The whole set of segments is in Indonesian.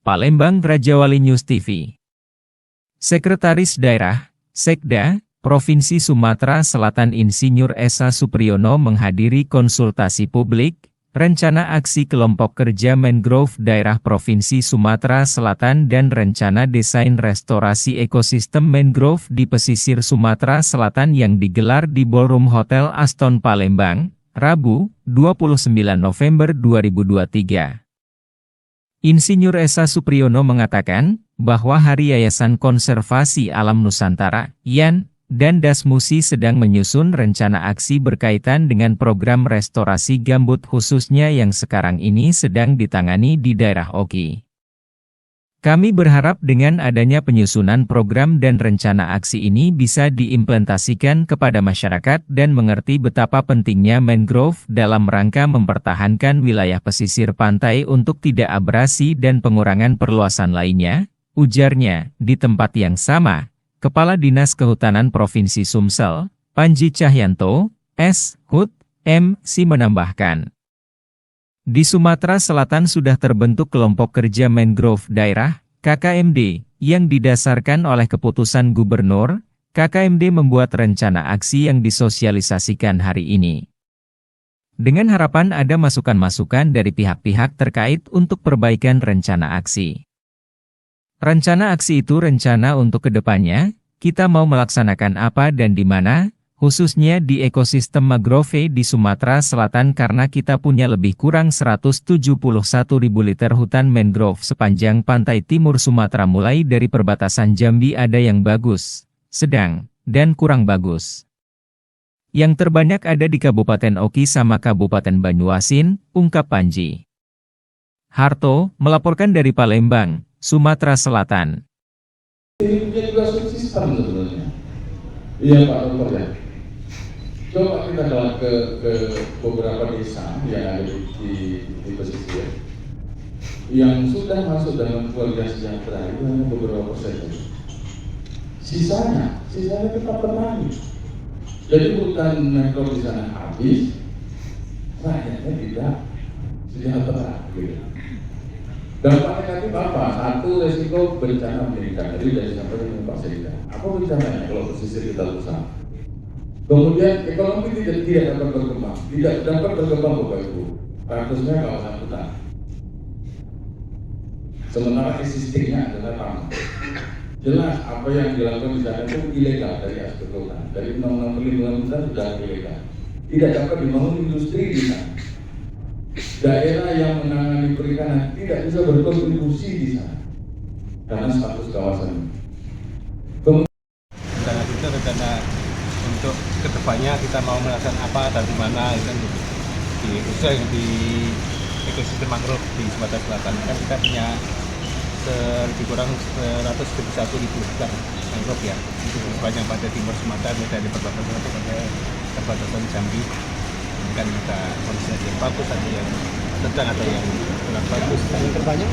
Palembang Rajawali News TV. Sekretaris Daerah, Sekda, Provinsi Sumatera Selatan Insinyur Esa Supriyono menghadiri konsultasi publik, rencana aksi kelompok kerja mangrove daerah Provinsi Sumatera Selatan dan rencana desain restorasi ekosistem mangrove di pesisir Sumatera Selatan yang digelar di Ballroom Hotel Aston Palembang, Rabu, 29 November 2023. Insinyur Esa Supriyono mengatakan bahwa Hari Yayasan Konservasi Alam Nusantara, YAN, dan Dasmusi sedang menyusun rencana aksi berkaitan dengan program restorasi gambut khususnya yang sekarang ini sedang ditangani di daerah Oki. Kami berharap dengan adanya penyusunan program dan rencana aksi ini bisa diimplementasikan kepada masyarakat dan mengerti betapa pentingnya mangrove dalam rangka mempertahankan wilayah pesisir pantai untuk tidak abrasi dan pengurangan perluasan lainnya, ujarnya. Di tempat yang sama, Kepala Dinas Kehutanan Provinsi Sumsel, Panji Cahyanto, S.Hut, M.Si menambahkan, di Sumatera Selatan sudah terbentuk kelompok kerja mangrove daerah, KKMD, yang didasarkan oleh keputusan Gubernur. KKMD membuat rencana aksi yang disosialisasikan hari ini. Dengan harapan ada masukan-masukan dari pihak-pihak terkait untuk perbaikan rencana aksi. Rencana aksi itu rencana untuk kedepannya, kita mau melaksanakan apa dan di mana, khususnya di ekosistem mangrove di Sumatera Selatan karena kita punya lebih kurang 171.000 liter hutan mangrove sepanjang pantai timur Sumatera mulai dari perbatasan Jambi ada yang bagus, sedang, dan kurang bagus. Yang terbanyak ada di Kabupaten Oki sama Kabupaten Banyuasin, ungkap Panji. Harto, melaporkan dari Palembang, Sumatera Selatan. Ini juga subsistem sebenarnya. Iya Pak Dokter ya. Coba kita ke beberapa desa yang ada di pesisir yang sudah masuk dalam keluarga sejahtera itu hanya beberapa persen. Sisanya tetap petani. Jadi hutan mangrove di sana habis, rakyatnya tidak sejahtera. Gitu. Dampak negatif apa? Satu, resiko bencana meningkat. Tadi sudah disampaikan oleh Pak Sekda. Apa bencananya kalau pesisir kita rusak? Kemudian ekonomi tidak dapat berkembang, tidak dapat berkembang Bapak Ibu. Khususnya kawasan hutan. Sementara existingnya adalah tanah. Jelas apa yang dilakukan di sana itu ilegal dari aspek hutan. Dari undang-undang perlindungan hutan sudah ilegal. Tidak dapat dibangun industri di sana. Daerah yang menangani perikanan tidak bisa berkontribusi di sana karena status kawasan. Rencana itu rencana untuk kedepannya kita mau melakukan apa dan di mana itu kan di khususnya di ekosistem mangrove di Sumatera Selatan kan kita punya lebih kurang 171.000 hektar mangrove ya itu sepanjang pantai timur Sumatera dari perbatasan sampai perbatasan Jambi. Ini kan kita kondisi yang bagus, ada yang sedang, ada yang kurang bagus. Yang terbanyak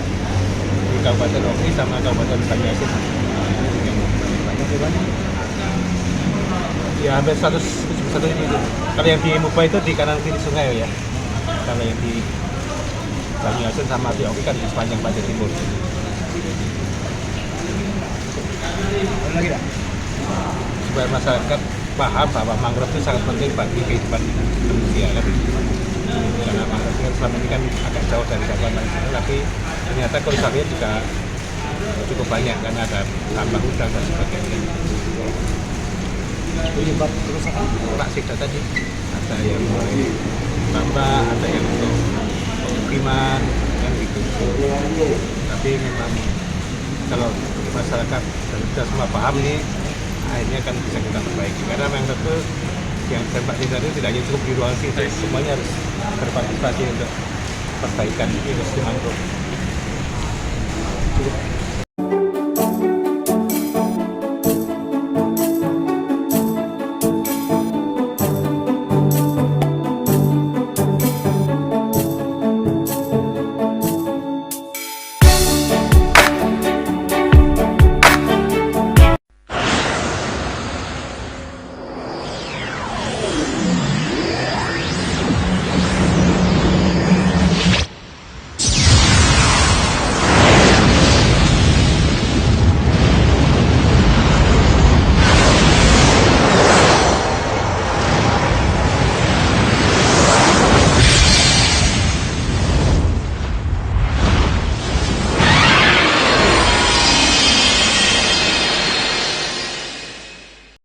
di Kabupaten Oki sama Kabupaten Banyuasin. Yang banyak ya hampir 171 itu. Kalau yang di Muba itu di kanan kiri sungai ya. Kalau yang di Banyuasin sama di Oki kan di sepanjang pantai timur. Lagi dah. Supaya masyarakat paham bahwa mangrove itu sangat penting bagi kehidupan manusia kan. Karena mangrove kan selama ini kan agak jauh dari kawasan manusia, tapi ternyata kerusakannya juga cukup banyak karena ada tambang hutan dan sebagainya. Penyebab kerusakan Pak Sekda tadi ada yang mulai tambah, ada yang untuk pemukiman kan gitu. Tapi memang kalau masyarakat dan kita semua paham nih, akhirnya kan bisa kita perbaiki. Karena memang tentu yang Pak Sekda itu tidak hanya cukup di ruang kita, semuanya harus berpartisipasi untuk perbaikan ekosistem mangrove. Cukup.